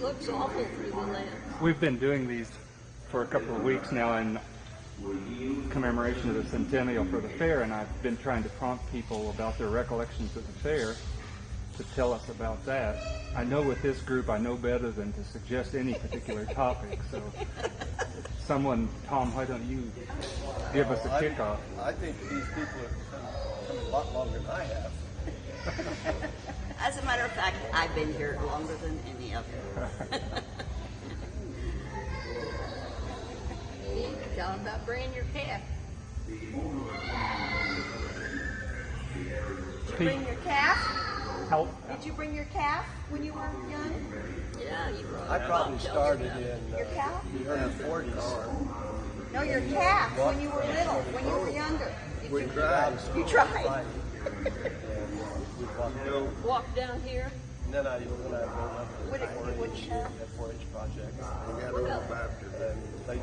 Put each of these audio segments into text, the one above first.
looks awful through the land. We've been doing these for a couple of weeks now in commemoration of the centennial for the fair, and I've been trying to prompt people about their recollections of the fair to tell us about that. I know with this group I know better than to suggest any particular topic, so someone, Tom, why don't you give us a kickoff? I think these people have come a lot longer than I have. As a matter of fact, I've been here longer than any of you. Tell them about bringing your calf. Did you bring your calf? How, Did you bring your calf when you were young? Yeah, you brought I probably started in Your calf? the early 40s. No, your calf when you were little, when you were younger. We tried. You tried. walk down here. And then I built up What the did 4-H you have? 4-H project. And they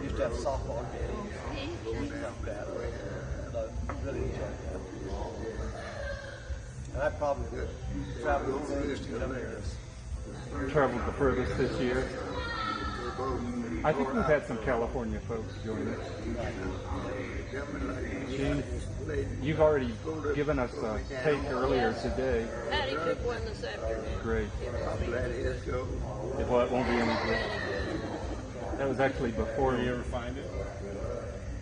used to have softball games. That way. I really enjoyed that. And I probably traveled the furthest to come here. traveled the furthest this year? I think we've had some California folks join us. Gene, you've already given us a take earlier today. Patty took one this afternoon. Great. It won't be any good. That was actually before you ever find it.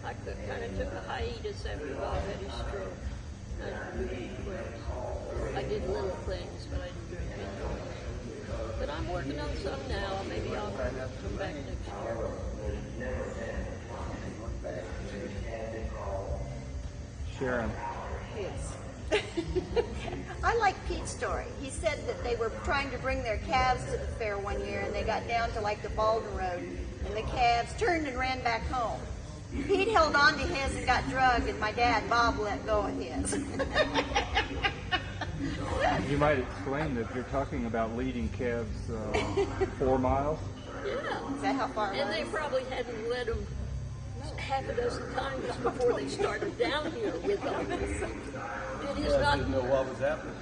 I kind of took a hiatus after Bob had his stroke. I didn't do any quilts. I did little things, but I didn't do anything. But I'm working on some now. Maybe I'll come back next year. Sharon. Yes. I like Pete's story. He said that they were trying to bring their calves to the fair one year, and they got down to like the Baldwin Road, and the calves turned and ran back home. Pete held on to his and got drugged, and my dad, Bob, let go of his. You might explain that you're talking about leading calves 4 miles. Yeah. Is that how far it And was? they probably hadn't led them half a dozen times before they started down here with them. It is I not. didn't know what was happening.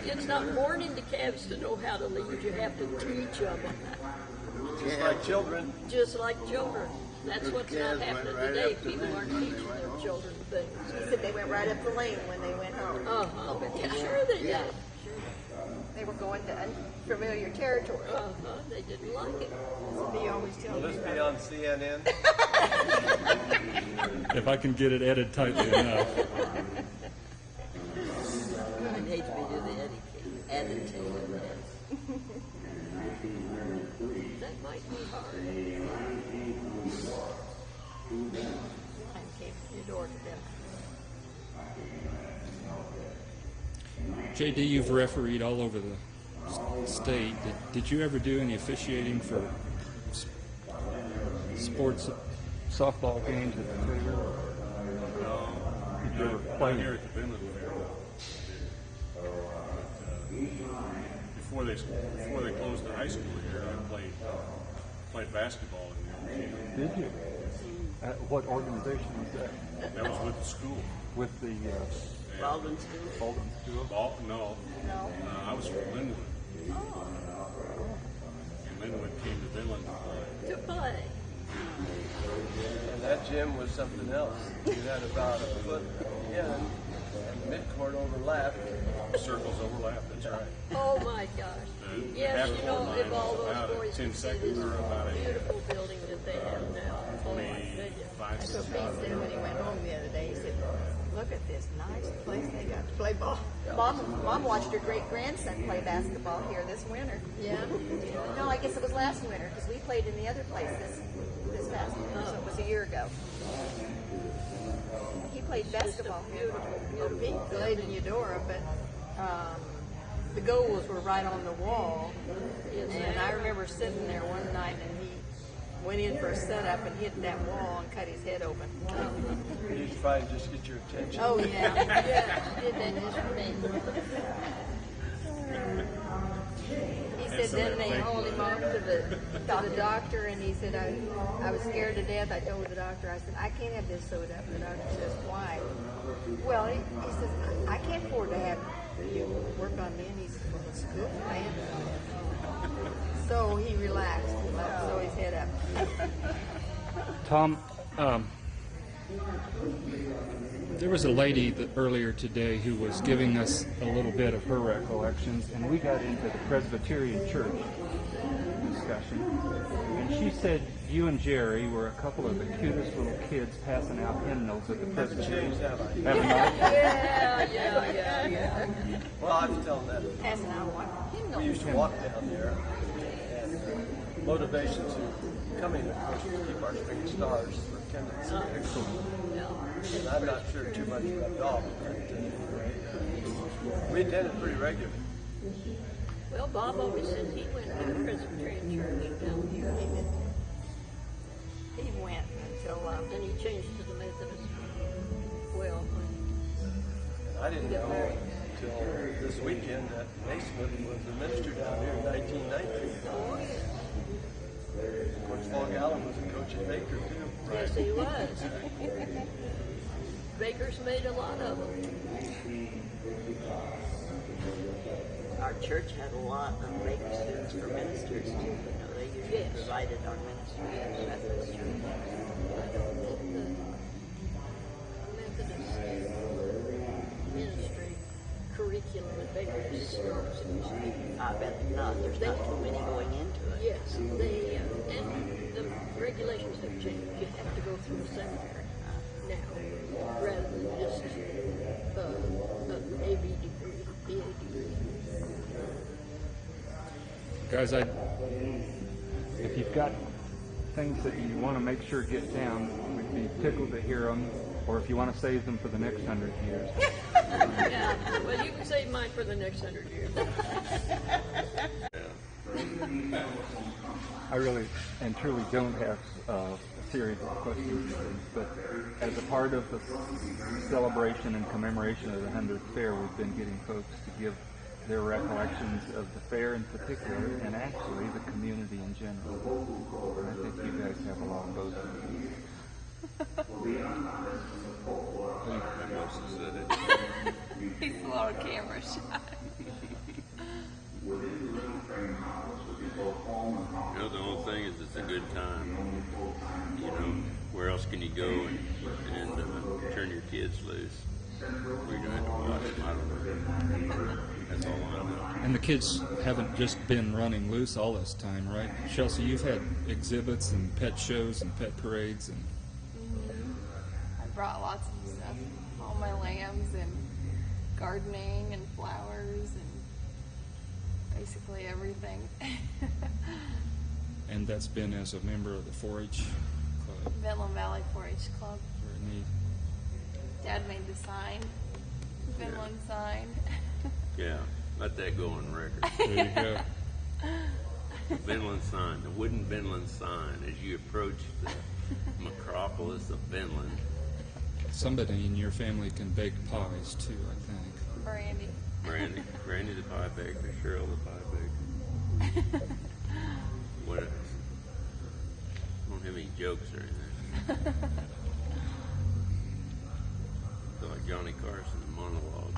It's not born into calves to know how to lead. You have to teach them. Just like children. Just like children. That's what's not happening today. People aren't teaching their children things. He said they went right up the lane when they went home. Yeah, sure they did. They were going to unfamiliar territory. They didn't like it. He always tells Will me this be on CNN? If I can get it edited tightly enough. I hate to do the editing of that. That might be hard. I'm keeping your door to them. JD, you've refereed all over the state. Did you ever do any officiating for sports? Softball games at the fair. Did you ever play here at the Vinland Fair. Before they closed the high school here, I played basketball in the old gym. Did you? What organization was that? That was with the school. With the Baldwin School. Baldwin School? No. I was from Linwood. And Linwood came to Vinland To play. And that gym was something else. You had about a foot at the end, and the midcourt overlapped. circles overlap, that's right. Oh my gosh. Yes, you know, if all About those boys 10 could see seconds this or about a beautiful building that they have now. Oh my goodness. 25 So Pete said when he went home the other day, he said, look at this nice place they got to play ball. Mom watched her great-grandson play basketball here this winter. Yeah. No, I guess it was last winter, because we played in the other place this past winter, so it was a year ago. He played basketball here. Beautiful. Well, Pete played in Eudora, but the goals were right on the wall. And I remember sitting there one night, and he went in for a setup and hit that wall and cut his head open. He's trying to just get your attention. Oh, yeah. Yeah, she did that just for me. He said then they hauled him off to the doctor, and he said, I was scared to death. I told the doctor, I said, I can't have this sewed up. The doctor says, why? Well, he says, I can't afford to have you work on me. And he said, well, it's good, man. Oh, he relaxed. He left throw his head up. Tom, There was a lady earlier today who was giving us a little bit of her recollections, and we got into the Presbyterian Church discussion, and she said you and Jerry were a couple of the cutest little kids passing out hymnals at the Presbyterian. Haven't I? Yeah. Well, I was telling that. Passing out one hymnal. We used to walk down there, and motivation to coming, of course, to keep our straight stars for attendance. And I'm not sure too much about golf, but anyway, we attended pretty regularly. Well, Bob always said he went to the Presbyterian church down here. He went until Then he changed to the Methodist. Well, I didn't know until this weekend that Naismith was a minister down here in 1919. oh yeah. Of course, Fog Allen was a coach at Baker, too. Yes, he was. Baker's made a lot of them. Our church had a lot of Baker students for ministers too. You know, they usually provided our ministers. Methodist church. I don't know the Methodist ministry curriculum at Baker's schools. I bet not. There's not too many going into it. Yes, they and the regulations have changed. You have to go through a seminary now, rather than just an AB degree, BA degree. guys. If you've got things that you want to make sure get down, we'd be tickled to hear them, or if you want to save them for the next 100 years. Yeah, well, you can save mine for the next 100 years. I really and truly don't have a series of questions, but as a part of the celebration and commemoration of the 100th fair, we've been getting folks to give their recollections of the fair in particular, and actually the community in general. And I think you guys have a lot of both. he's a little camera shy. You know, the whole thing is it's a good time. You know, where else can you go and turn your kids loose? We're going to have to watch them. I don't know. That's all I know. And the kids haven't just been running loose all this time, right? Chelsea, you've had exhibits and pet shows and pet parades and I brought lots of stuff. All my lambs and gardening and flowers and basically everything. and that's been as a member of the 4-H club. Vinland Valley 4-H Club. Very neat. Dad made the sign. Vinland sign. Yeah, let that go on record. There you go. Vinland sign, the wooden Vinland sign as you approach the necropolis of Vinland. Somebody in your family can bake pies too, I think. Randy the pie baker, Cheryl the pie baker. What else? Don't have any jokes or anything. Feel like Johnny Carson's monologue.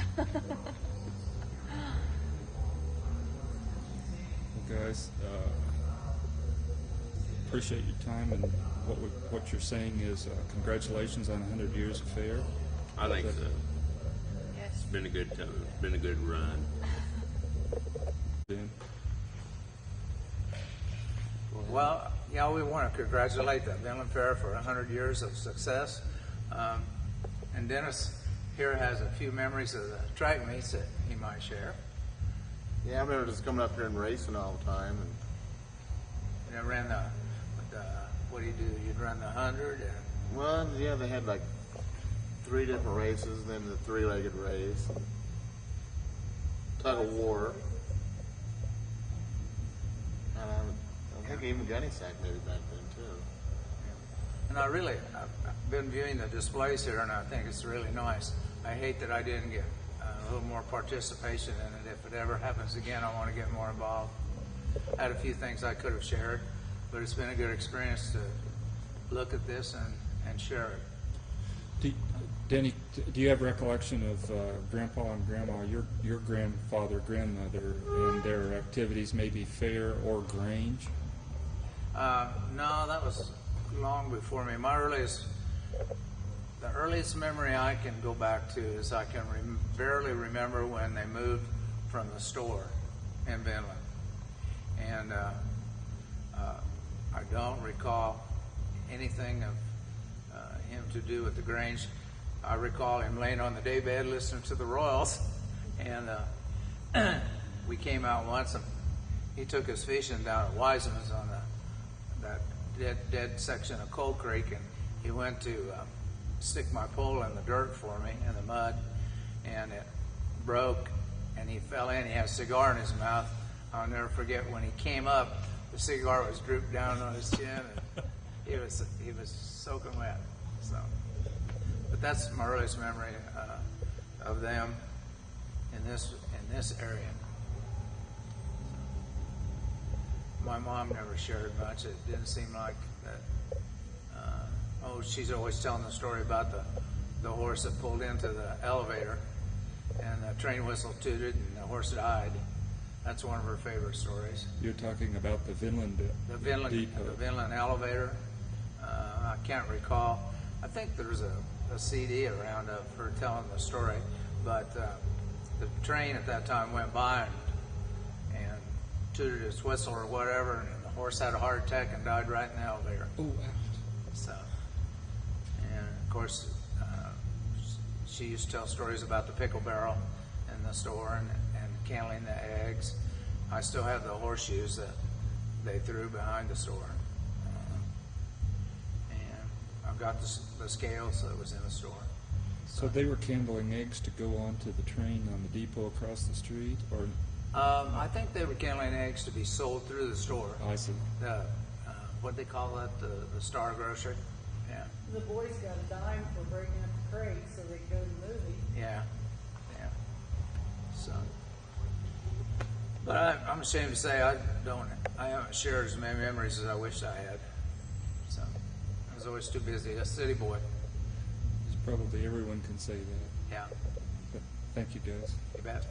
Well, guys, appreciate your time, and what you're saying is congratulations on 100 years of fair. I think so. Yes. It's been a good time. It's been a good run. Ben? Well, yeah, we want to congratulate the Vinland Fair for 100 years of success. And Dennis here has a few memories of the track meets that he might share. Yeah, I remember just coming up here and racing all the time. And I ran the what do you do? You'd run the 100? Well, yeah, they had like 3 different races, then the 3-legged race, tug of war. And I think even gunny sack maybe back then too. And I've been viewing the displays here, and I think it's really nice. I hate that I didn't get a little more participation in it. If it ever happens again, I want to get more involved. I had a few things I could have shared, but it's been a good experience to look at this and share it. Denny, do you have recollection of Grandpa and Grandma, your grandfather, grandmother, and their activities, maybe fair or Grange? No, that was long before me. The earliest memory I can go back to is I can barely remember when they moved from the store in Vinland. And I don't recall anything of him to do with the Grange. I recall him laying on the daybed listening to the Royals, and we came out once and he took us fishing down at Wiseman's on that dead section of Coal Creek, and he went to stick my pole in the dirt for me, in the mud, and it broke and he fell in. He had a cigar in his mouth. I'll never forget when he came up, the cigar was drooped down on his chin, and he was soaking wet. So, but that's my earliest memory of them in this area. My mom never shared much. It didn't seem like that. She's always telling the story about the horse that pulled into the elevator, and the train whistle tooted, and the horse died. That's one of her favorite stories. You're talking about the Vinland depot. The Vinland elevator. I can't recall. I think there's a CD around of her telling the story, but the train at that time went by and tooted its whistle or whatever, and the horse had a heart attack and died right in the elevator. Oh, wow. So, and of course, she used to tell stories about the pickle barrel in the store and candling the eggs. I still have the horseshoes that they threw behind the store. And I've got the scales that was in the store. So they were candling eggs to go onto the train on the depot across the street, or? I think they were candling eggs to be sold through the store. I see. What'd they call that? The Star Grocery? Yeah. The boys got a dime for breaking up the crate so they could go to the movie. Yeah. So, but I'm ashamed to say I haven't shared as many memories as I wished I had. So, I was always too busy, a city boy. Probably everyone can say that. Yeah. But thank you, guys. You bet.